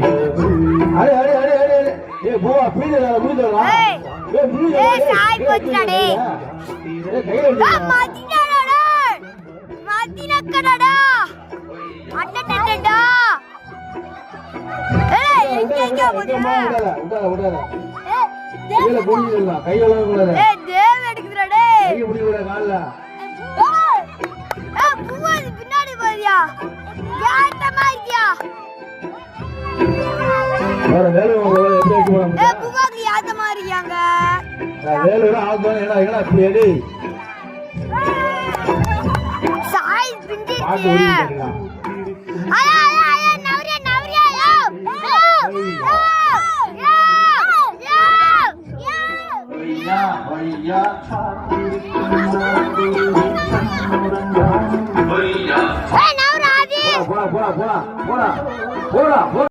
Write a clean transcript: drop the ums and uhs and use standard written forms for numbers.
அடே அடே அடே அடே ஏ போவா பீடல மூதடா ஏய் சாய் போச்சுடா மாத்தினடா மாத்தினக்கடா அட்டட்டடா ஏய் எங்க போறீங்க விடாத கையில புடிங்கல கையில கூடாது ஏய் தேவ எடுக்குதுடா டேய் கைய புடிங்கடா கால்ல ஏய் பூவா பின்னாடி போறியா யாட்டமா இருக்கியா வேற வேலை எப்படி இருக்கு போறோம் ஏய் பூவாக்கு யாட்டமா இருக்கியாங்க வேலை ஆகுது ஏடா இப்படி ஏடி சாய் பிஞ்சி பாட்டு ஓடிட்டீங்களா ஆயா ஆயா நவரியா நவரியா ஐயா ஏய் நவராதி போடா போடா போடா போடா போடா